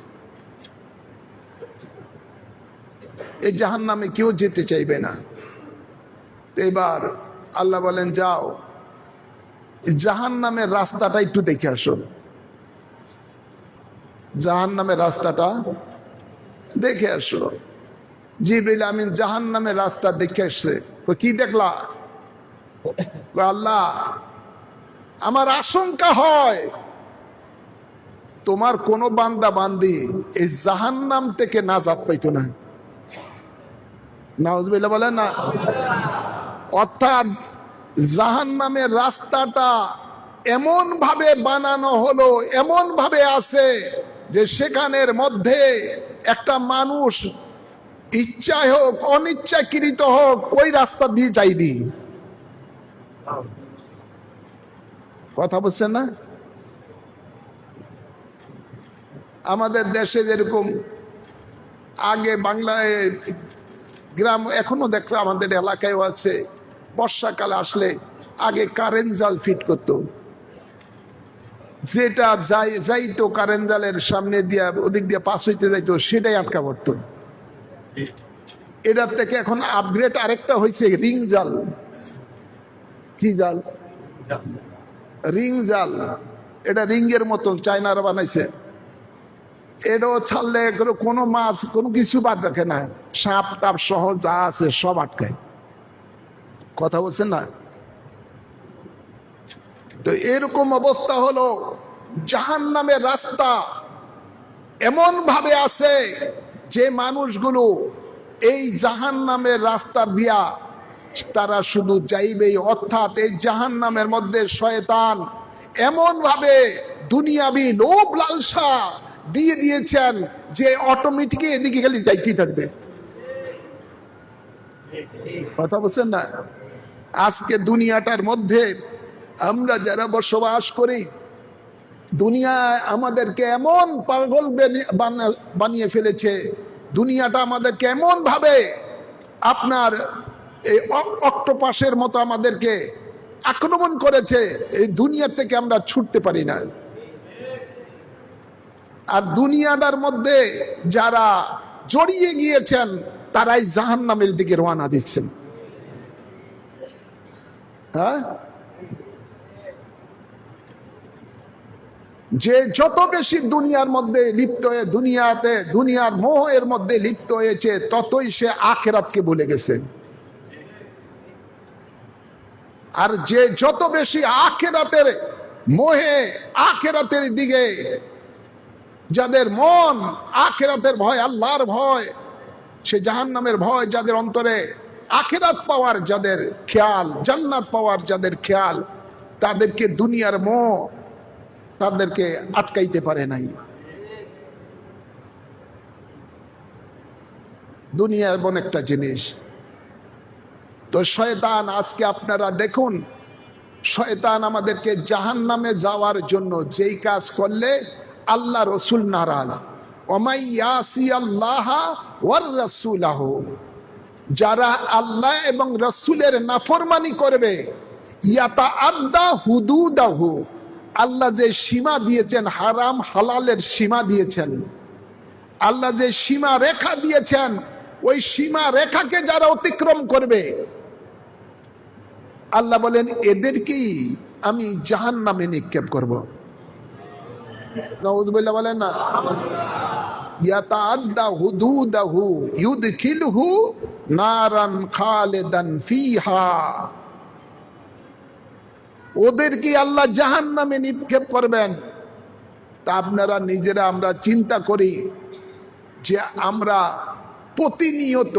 এই জাহান্নামে কেউ যেতে চাইবে না। এবার আল্লাহ বলেন যাও জাহান্নামের রাস্তাটা একটু দেখে আসো। জাহান্নামের রাস্তাটা দেখে আসো। জিবরিল আমিন জাহান্নামের রাস্তা দেখে আসছে। কি দেখলা? আল্লাহ আমার আশঙ্কা হয় তোমার কোন বান্দা বান্দি এই জাহান্নাম থেকে নাজাত পাইতো না। নাউজুবিল্লাহ বলেন না? অর্থাৎ জাহান্নামের রাস্তাটা এমন ভাবে বানানো হলো, এমন ভাবে আছে যে সেখানের মধ্যে একটা মানুষ ইচ্ছায় হোক অনিচ্ছাকৃত হোক ওই রাস্তা দিয়ে যাইবি। কথা বুঝছেন না? আমাদের দেশে যেরকম আগে বাংলায় গ্রাম, এখনো দেখলো আমাদের এলাকায়ও আছে, বর্ষাকাল আসলে আগে কারেন্ট জাল ফিট করতো, যেটা যাইতো কারেন্ট জালের সামনে দিয়া ওদিক দিয়ে পাস হইতে যাইতো সেটাই আটকা পড়তো। এটার থেকে এখন আপগ্রেড আরেকটা হয়েছে রিং জাল। কি জাল? রিং জাল। এটা রিঙ্গের মতন চায়নারা বানাইছে। এটাও ছাড়লে কোনো মাছ কোনো কিছু বাদ রাখে না, সাপ টাপ সহ যা আছে সব আটকায়। কথা বলছেন না? তো এরকম অবস্থা হলো, জাহান্নামের রাস্তা এমন ভাবে আছে যে মানুষগুলো এই জাহান্নামের রাস্তা দিয়া তারা শুধু যাইবেই। অর্থাৎ এই জাহান্নামের মধ্যে শয়তান এমন ভাবে দুনিয়াবি লোভ লালসা দিয়ে দিয়েছেন যে অটোমেটিক এদিকে খালি যাইতেই থাকবে। কথা বলছেন না? আজকে দুনিয়াটার মধ্যে আমরা যারা বসবাস করি, দুনিয়া আমাদেরকে এমন পাগল বানিয়ে ফেলেছে, দুনিয়াটা আমাদেরকে এমন ভাবে আপনার এই অক্টোপাসের মতো আমাদেরকে আক্রমণ করেছে, এই দুনিয়া থেকে আমরা ছুটতে পারি না। আর দুনিয়াটার মধ্যে যারা জড়িয়ে গিয়েছেন তারাই জাহান্নামের দিকে রওনা দিচ্ছেন। হ্যাঁ, যে যত বেশি দুনিয়ার মধ্যে লিপ্ত হয়ে দুনিয়ার মোহের মধ্যে লিপ্ত হয়েছে, ততই সে আখিরাতকে ভুলে গেছে। আর যে যত বেশি আখিরাতের মোহে, আখিরাতের দিকে যাদের মন আখিরাতের ভয়, আল্লাহর ভয়, সে জাহান্নামের ভয় যাদের অন্তরে, আখিরাত পাওয়ার যাদের খেয়াল, জান্নাত পাওয়ার যাদের খেয়াল, তাদেরকে দুনিয়ার মোহ তাদেরকে আটকাইতে পারে নাই। দুনিয়া এমন একটা জিনিস। তো শয়তান, আজকে আপনারা দেখুন, শয়তান আমাদেরকে জাহান্নামে যাওয়ার জন্য যেই কাজ করলে আল্লাহ রসুল নারাজ, ওমাইয়াসি আল্লাহ ওয়ার রাসূলাহ, যারা আল্লাহ এবং রসুলের নাফরমানি করবে, ইয়াতাআদ্দা হুদুদাহু, আল্লাহ যে সীমা দিয়েছেন, হারাম হালালের সীমা দিয়েছেন, আল্লাহ যে সীমা রেখা দিয়েছেন, ওই সীমা রেখাকে যারা অতিক্রম করবে, আল্লাহ বলেন এদেরকেই আমি জাহান্নামে নিক্ষেপ করব। নাউযুবিল্লাহ বলেন না? ইয়াতাআদ্দা হুদুদাহু ইউদখিলহু নারান খালিদান ফিহা, ওদেরকে আল্লাহ জাহান্নামে নিক্ষেপ করবেন। তা আপনারা নিজেরা আমরা চিন্তা করি যে আমরা প্রতিনিয়ত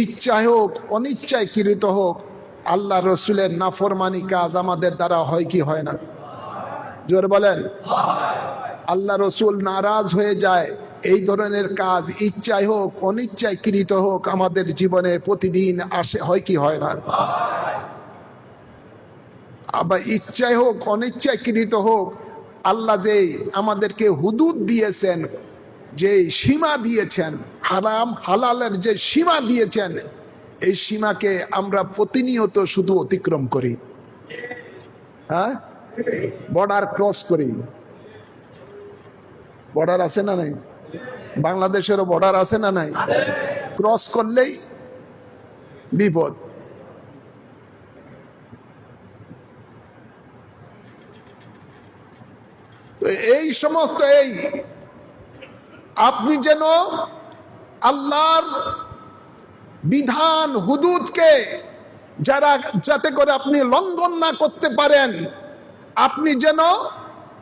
ইচ্ছায় হোক অনিচ্ছায় কৃত হোক আল্লাহ রসুলের নাফরমানি কাজ আমাদের দ্বারা হয় কি হয় না? জোর বলেন। আল্লাহ রসুল নারাজ হয়ে যায়, এই ধরনের কাজ ইচ্ছায় হোক অনিচ্ছায় কৃত হোক আমাদের জীবনে প্রতিদিন আসে, হয় কি হয় না? আবার ইচ্ছায় হোক অনিচ্ছায় কৃত হোক, আল্লাহ যে আমাদেরকে হুদুদ দিয়েছেন, যে সীমা দিয়েছেন, হারাম হালালের যে সীমা দিয়েছেন, এই সীমাকে আমরা প্রতিনিয়ত শুধু অতিক্রম করি। হ্যাঁ, বর্ডার ক্রস করি। বর্ডার আছে না নাই? বাংলাদেশেরও বর্ডার আছে না নাই? ক্রস করলেই বিপদ। এই সমস্ত এই আপনি যেন আল্লাহর বিধান হুদুদকে যাতে করে আপনি লঙ্ঘন না করতে পারেন, আপনি যেন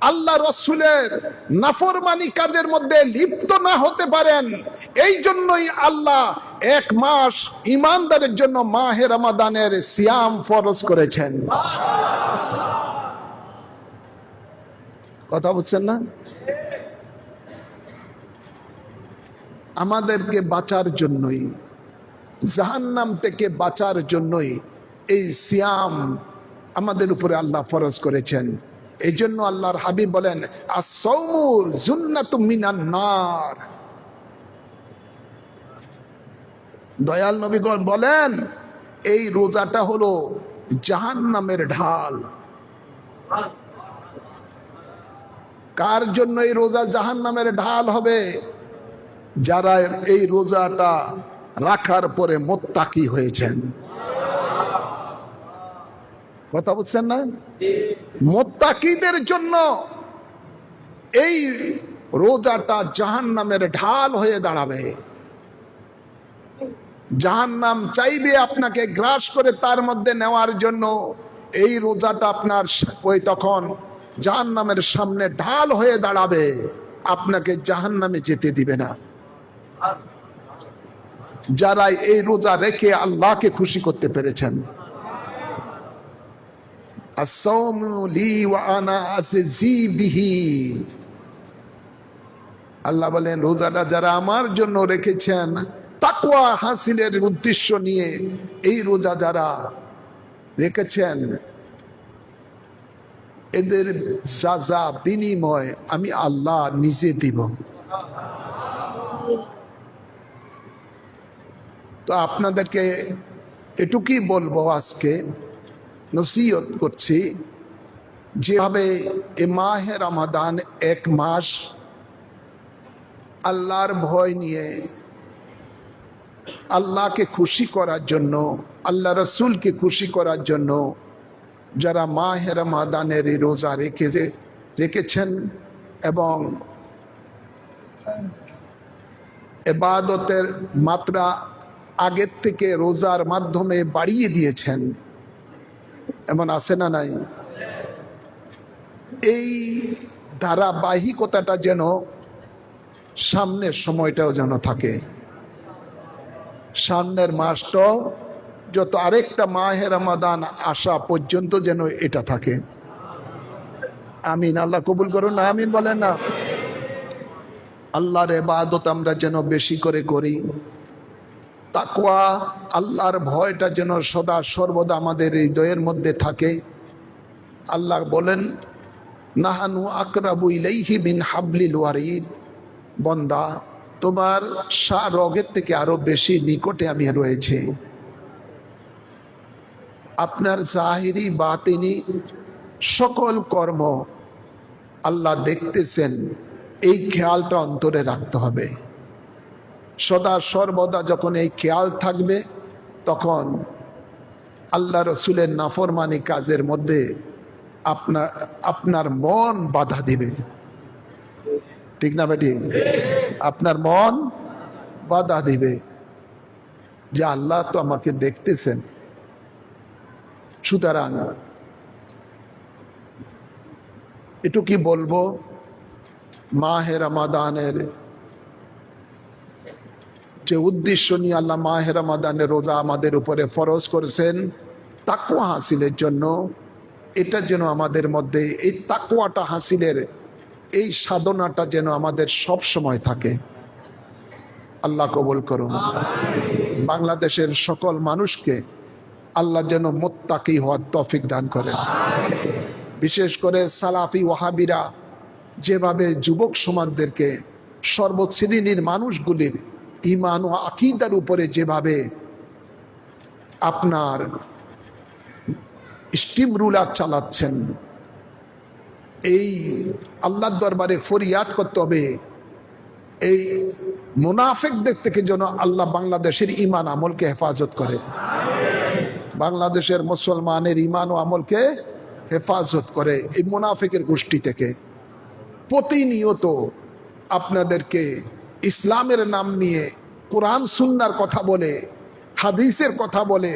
আল্লাহ রসুলের নাফরমানি কাজের মধ্যে লিপ্ত না হতে পারেন, এই জন্যই আল্লাহ 1 মাস ঈমানদারের জন্য মাহে রমাদানের সিয়াম ফরজ করেছেন। কথা বুঝছেন না? আমাদেরকে বাঁচার জন্যই, জাহান্নাম থেকে বাঁচার জন্যই এই সিয়াম আমাদের উপরে আল্লাহ ফরজ করেছেন। এই জন্য আল্লাহর হাবিব বলেন, আস-সাওমু জুন্নাতুম মিনান নার। দয়াল নবীগণ বলেন, এই রোজাটা হলো জাহান্নামের ঢাল। কার জন্য এই রোজা জাহান্নামের ঢাল হবে? যারা এই রোজাটা রাখার পরে মুত্তাকি হয়েছেন। কথা বুঝছেন না? মুত্তাকিদের জন্য এই রোজাটা জাহান্নামের ঢাল হয়ে দাঁড়াবে। জাহান্নাম চাইবে আপনাকে গ্রাস করে তার মধ্যে নেওয়ার জন্য। এই রোজাটা আপনার ওই তখন জাহান্নামের সামনে ঢাল হয়ে দাঁড়াবে, আপনাকে জাহান্নামে যেতে দিবে না। যারা এই রোজা রেখে আল্লাহকে খুশি করতে পেরেছেন, আস-সাওমু লি ওয়া আনা আজজি বিহি, আল্লাহ বলেন রোজাটা যারা আমার জন্য রেখেছেন তাকওয়া হাসিলের উদ্দেশ্য নিয়ে, এই রোজা যারা রেখেছেন এদের সাজা বিনিময় আমি আল্লাহ নিজে দিব। তো আপনাদেরকে এটুকুই বলবো, আজকে নসিহত করছি, যেভাবে এ মাহে রমাদান এক মাস আল্লাহর ভয় নিয়ে আল্লাহকে খুশি করার জন্য, আল্লাহ রসুলকে খুশি করার জন্য যারা মাহে রমাদানের এই রোজা রেখেছেন এবং ইবাদতের মাত্রা আগের থেকে রোজার মাধ্যমে বাড়িয়ে দিয়েছেন, এমন আছে না নাই? এই ধারাবাহিকতাটা যেন সামনের সময়টাও যেন থাকে, সামনের মাসটাও যত আরেকটা মাহে রমাদান আসা পর্যন্ত যেন এটা থাকে। আমিন। আল্লাহ কবুল করুন না, আমিন বলেন না। আল্লাহর ইবাদত আমরা যেন বেশি করে করি, তাকওয়া আল্লাহর ভয়টা যেন সদা সর্বদা আমাদের হৃদয়ের মধ্যে থাকে। আল্লাহ বলেন নাহানু আকরাবু ইলাইহি মিন হাবলিল ওয়ারিদ, বন্দা তোমার রগের থেকে আরো বেশি নিকটে আমি রয়েছি। আপনার জাহিরি বাতিনি সকল কর্ম আল্লাহ দেখতেছেন, এই খেয়ালটা অন্তরে রাখতে হবে। সদা সর্বদা যখন এই খেয়াল থাকবে, তখন আল্লাহ রসুলের নাফরমানি কাজের মধ্যে আপনার মন বাধা দিবে। ঠিক না বেটি? আপনার মন বাধা দিবে যে আল্লাহ তো আমাকে দেখতেছেন। সুতরাং একটু কি বলবো, মাহে রমাদানের যে উদ্দেশ্য নিয়ে আল্লাহ মাহে রমাদানের রোজা আমাদের উপরে ফরজ করেছেন তাকওয়া হাসিলের জন্য, এটা যেন আমাদের মধ্যে এই তাকওয়াটা হাসিলের এই সাধনাটা যেন আমাদের সব সময় থাকে। আল্লাহ কবুল করুন। বাংলাদেশের সকল মানুষকে আল্লাহ যেন মুত্তাকি হওয়ার তৌফিক দান করেন। বিশেষ করে সালাফি ওয়াহাবিরা যেভাবে যুবক সমাজদেরকে, সর্বশ্রেণীর মানুষগুলির ঈমান ও আকীদার উপরে যেভাবে আপনার স্টিম রুলার চালাচ্ছেন, এই আল্লাহর দরবারে ফরিয়াদ করতে হবে এই মুনাফিকদের থেকে যেন আল্লাহ বাংলাদেশের ঈমান আমলকে হেফাজত করে, বাংলাদেশের মুসলমানের ঈমান ও আমলকে হেফাজত করে এই মুনাফিকের গোষ্ঠী থেকে। প্রতিনিয়ত আপনাদেরকে ইসলামের নাম নিয়ে কোরআন সুন্নাহর কথা বলে, হাদিসের কথা বলে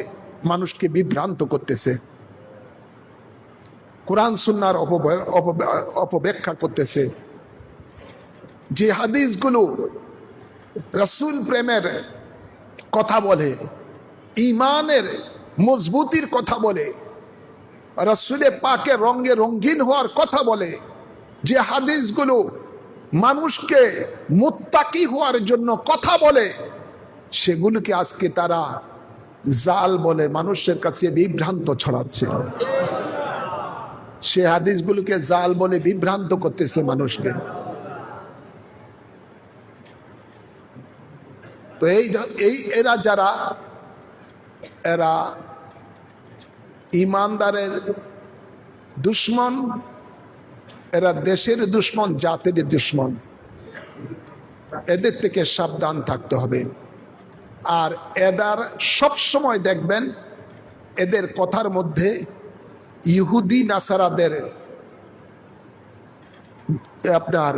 মানুষকে বিভ্রান্ত করতেছে, কোরআন সুন্নাহর অপব্যাখ্যা করতেছে। যে হাদিসগুলো রাসূল প্রেমের কথা বলে, ঈমানের মজবুতির কথা বলে, রাসূলে পাকের রঙে রঙিন হওয়ার কথা বলে, যে হাদিসগুলো মানুষকে মুত্তাকি হওয়ার জন্য কথা বলে, সেগুলোকে আজকে তারা জাল বলে মানুষের কাছে বিভ্রান্ত ছড়াচ্ছে। সে হাদিসগুলোকে জাল বলে বিভ্রান্ত করতেছে মানুষকে। তো এরা যারা, এরা ইমানদারের দুশ্মন, এরা দেশের দুশ্মন, জাতির দুশ্মন। এদের থেকে সাবধান থাকতে হবে। আর এদের সবসময় দেখবেন এদের কথার মধ্যে ইহুদি নাসারাদের আপনার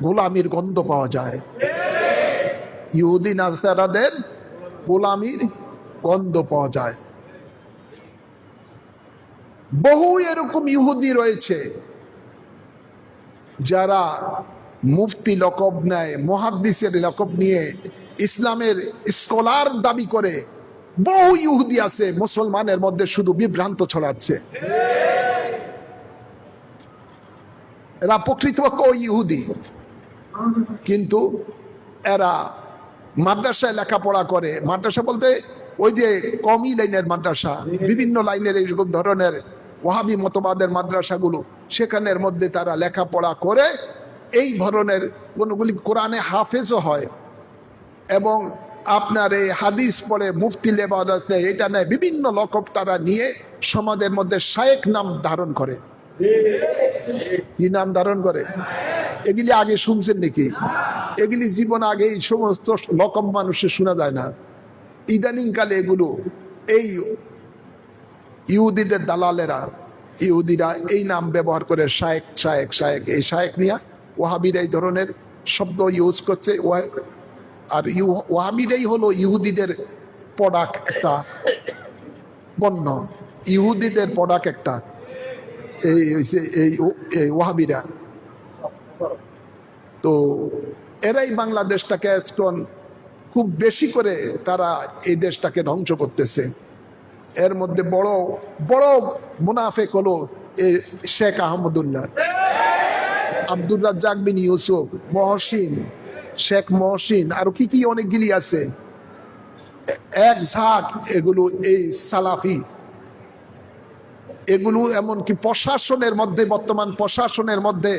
গোলামির গন্ধ পাওয়া যায়, ইহুদি নাসারাদের গোলামির গন্ধ পাওয়া যায়। বহু এরকম ইহুদি রয়েছে যারা মুফতি লকব নেয়, মুহাদ্দিসের লকব নিয়ে ইসলামের স্কলার দাবি করে। বহু ইহুদি আছে মুসলমানের মধ্যে শুধু বিভ্রান্ত ছড়াচ্ছে। এরা প্রকৃতপক্ষে ইহুদি, কিন্তু এরা মাদ্রাসায় লেখাপড়া করে। মাদ্রাসা বলতে ওই যে কমি লাইনের মাদ্রাসা, বিভিন্ন লাইনের এইরকম ধরনের ওয়াহাবি মতবাদের মাদ্রাসাগুলো, সেখানের মধ্যে তারা লেখাপড়া করে। এই ধরনের কোনগুলি কোরআনে হাফেজও হয় এবং আপনার এই হাদিস পড়ে, মুফতি লেবাদ আছে, এটা নেয়, বিভিন্ন লকব তারা নিয়ে সমাজের মধ্যে শায়েখ নাম ধারণ করে। কি নাম ধারণ করে? এগুলি আগে শুনছেন নাকি? এগুলি জীবন আগে এই সমস্ত লকব মানুষের শোনা যায় না। ইদানিং কালে এগুলো এই ইহুদিদের দালালেরা, ইহুদিরা এই নাম ব্যবহার করে শায়েক শায়েক শায়েক, এই শায়েক নিয়ে ওয়াহাবিরা এই ধরনের শব্দ ইউজ করছে। আর ওয়াহাবিরাই হলো ইহুদিদের প্রোডাক্ট, একটা পণ্য, ইহুদিদের প্রোডাক্ট একটা এই ওয়াহাবিরা। তো এরাই বাংলাদেশটাকে এখন খুব বেশি করে তারা এই দেশটাকে ধ্বংস করতেছে। এর মধ্যে বড় বড় মুনাফেক হলো এই শেখ আহমদুল্লাহ, আব্দুর রাজ্জাক বিন ইউসুফ, মহসিন, শেখ মহসিন, আরো কি কি অনেকগুলি আছে, এক ঝাঁক এগুলো এই সালাফি। এগুলো এমনকি প্রশাসনের মধ্যে, বর্তমান প্রশাসনের মধ্যে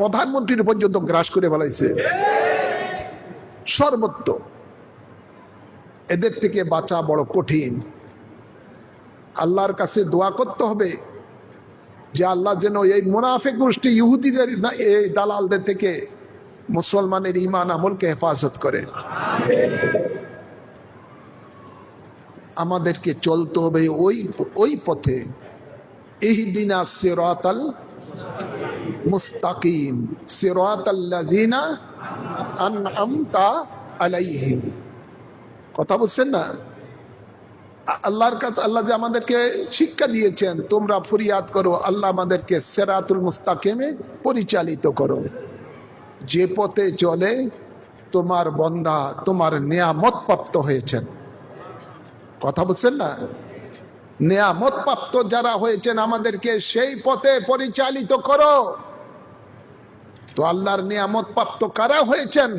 প্রধানমন্ত্রীর পর্যন্ত গ্রাস করে ফেলাইছে সর্বত্র। এদের থেকে বাঁচা বড় কঠিন। আল্লাহর কাছে দোয়া করতে হবে যে আল্লাহ যেন এই মুনাফিক গোষ্ঠী ইহুদিদের, এই দালালদের থেকে মুসলমানের ঈমান আমলকে হেফাজত করে। আমাদেরকে চলতে হবে ওই পথে। ইহদিনা সিরাতাল মুস্তাকিম সিরাতাল্লাযিনা আনআমতা আলাইহিম। কথা বুঝছেন না? আল্লাহর কাছে আল্লাহ যে আমাদেরকে শিক্ষা দিয়েছেন, তোমরা ফরিয়াদ করো আল্লাহ আমাদেরকে সিরাতুল মুস্তাকিমে পরিচালিত করো, যে পথে চলে তোমার বান্দা তোমার নিয়ামত প্রাপ্ত হয়েছেন। কথা বুঝছেন না? নিয়ামত প্রাপ্ত যারা হয়েছেন আমাদেরকে সেই পথে পরিচালিত করো। তো আল্লাহর নিয়ামত প্রাপ্ত কারা হয়েছেন?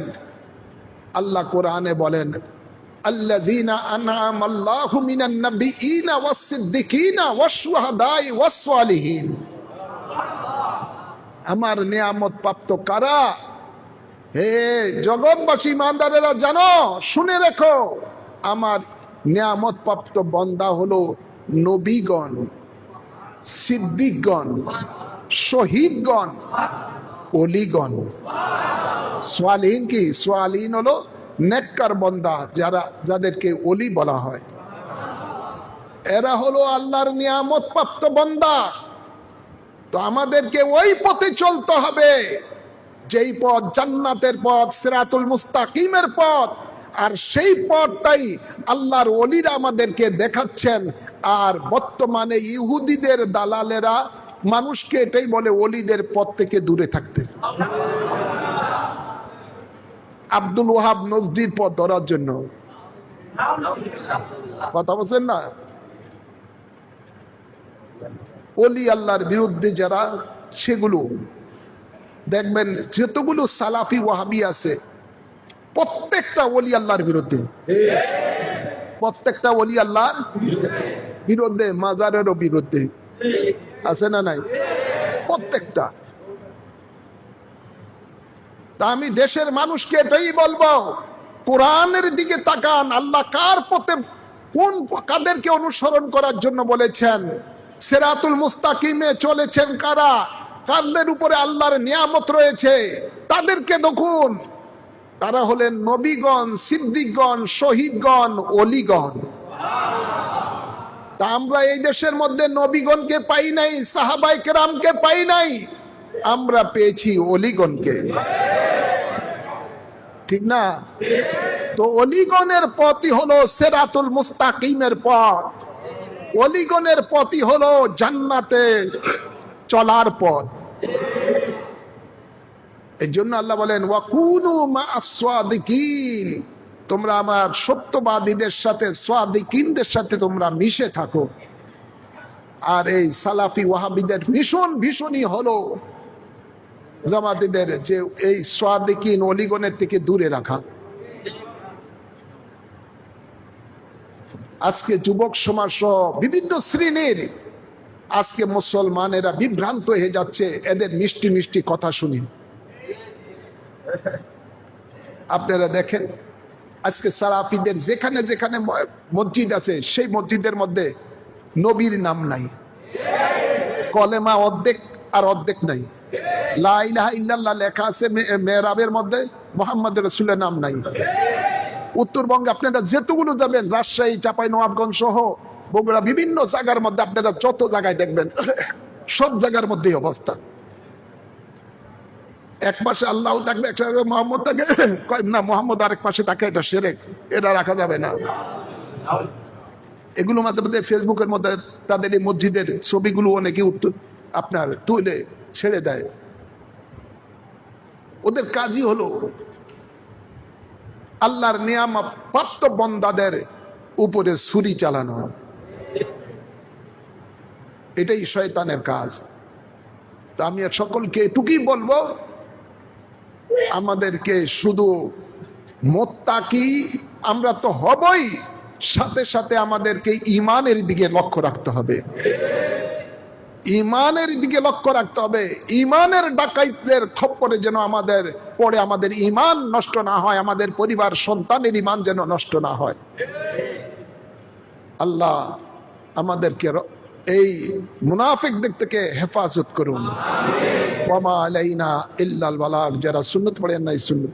আল্লাহ কোরআনে বলেন, আল্লাযীনা আনআমা আল্লাহু মিনান নাবিয়্যিনা ওয়াস-সিদ্দিকিনা ওয়াশ-শুহাদাই ওয়াস-সালিহিন। আমার নিয়ামত প্রাপ্ত কারা? হে জগৎবাসী ইমানদারেরা, জানো, শুনে রেখো, আমার নিয়ামত প্রাপ্ত বান্দা হলো নবীগণ, সিদ্দিকগণ, শহীদগণ, ওলিগণ। সালিহিন কি? সালিহিন হলো নেককার বান্দা, যাদেরকে ওলি বলা হয়। এরা হলো আল্লাহর নিয়ামত প্রাপ্ত বান্দা। তো আমাদেরকে ওই পথে চলতে হবে যেই পথ জান্নাতের পথ, সিরাতুল মুস্তাকিমের পথ। আর সেই পথটাই আল্লাহর ওলিরা আমাদেরকে দেখাচ্ছেন। আর বর্তমানে ইহুদিদের দালালেরা মানুষকে এটাই বলে ওলিদের পথ থেকে দূরে থাকতে। আব্দুল ওয়াহাব নজদির পথ ধরার জন্য। কথা বলছেন না? ওলি আল্লাহর বিরুদ্ধে যারা, সেগুলো দেখবেন যতগুলো সালাফি ওয়াহাবি আছে প্রত্যেকটা ওলি আল্লাহর বিরুদ্ধে, প্রত্যেকটা ওলি আল্লাহর বিরুদ্ধে, মাজারেরও বিরুদ্ধে। আছে না নাই? প্রত্যেকটা। তা আমি দেশের মানুষকে এটাই বলবো, কোরআনের দিকে তাকান। আল্লাহ কার পথে, কাদেরকে অনুসরণ করার জন্য বলেছেন? সিরাতুল মুস্তাকিমে চলেছেন কারা? কাদের উপরে আল্লাহর নিয়ামত রয়েছে তাদেরকে দেখুন। তারা হলেন নবীগণ, সিদ্দিকগণ, শহীদগণ, ওলিগণ। তা আমরা এই দেশের মধ্যে নবীগণকে পাই নাই, সাহাবায়ে কেরামকে পাই নাই। আমরা পেয়েছি অলিগণকে, ঠিক না? তো অলিগণের পথই হলো সিরাতুল মুস্তাকিমের পথ, অলিগণের পথই হলো জান্নাতে চলার পথ। এই জন্য আল্লাহ বলেন ওয়াকুনু মা'আস সাদিকিন, তোমরা আমার সত্যবাদীদের সাথে, সাদিকিনদের সাথে তোমরা মিশে থাকো। আর এই সালাফি ওয়াহাবিদের ভীষণই হলো জামাতিদের যে এই সাদিকিন অলিগণের থেকে দূরে রাখা। আজকে যুবক সমাজ সহ বিভিন্ন শ্রেণীর আজকে মুসলমানেরা বিভ্রান্ত হয়ে যাচ্ছে এদের মিষ্টি মিষ্টি কথা শুনি। আপনারা দেখেন আজকে সালাফিদের যেখানে যেখানে মসজিদ আছে সেই মসজিদের মধ্যে নবীর নাম নাই, কলেমা অর্ধেক আর অর্ধেক নাই, লা ইলাহা ইল্লাল্লাহ লেখা আছে মেহরাবের মধ্যে, মুহাম্মদ রাসূলের নাম নাই। উত্তরবঙ্গে আপনারা যেতগুলো যাবেন, রাজশাহী, চাঁপাইনবাবগঞ্জ সহ বগুড়া, বিভিন্ন জায়গার মধ্যে আপনারা যত জায়গায় দেখবেন সব জায়গার মধ্যেই অবস্থা। এক পাশে আল্লাহ থাকবে, এক পাশে মোহাম্মদ থাকে, না মোহাম্মদ আরেক পাশে থাকে, এটা শিরক, এটা রাখা যাবে না। এগুলো মাঝে মাঝে ফেসবুকের মধ্যে তাদের এই মসজিদের ছবিগুলো অনেকে আপনার তুলে ছেড়ে দেয়। ওদের কাজই হলো আল্লাহর নিয়ামত প্রাপ্ত বান্দাদের উপরে ছুরি চালানো, এটাই শয়তানের কাজ। তো আমি সকলকে এটুকুই বলবো, আমাদেরকে শুধু মুত্তাকি আমরা তো হবই, সাথে সাথে আমাদেরকে ঈমানের দিকে লক্ষ্য রাখতে হবে, ঈমানের দিকে লক্ষ্য রাখতে হবে। ঈমানের ডাকাইতের খপ্পরে যেন আমাদের পড়ে আমাদের ঈমান নষ্ট না হয়, আমাদের পরিবার সন্তানের ঈমান যেন নষ্ট না হয়। আল্লাহ আমাদেরকে এই মুনাফিকদের থেকে হেফাজত করুন। ওয়া মা আলাইনা ইল্লাল বালাগ, যারা সুন্নত পড়েন না সুন্নত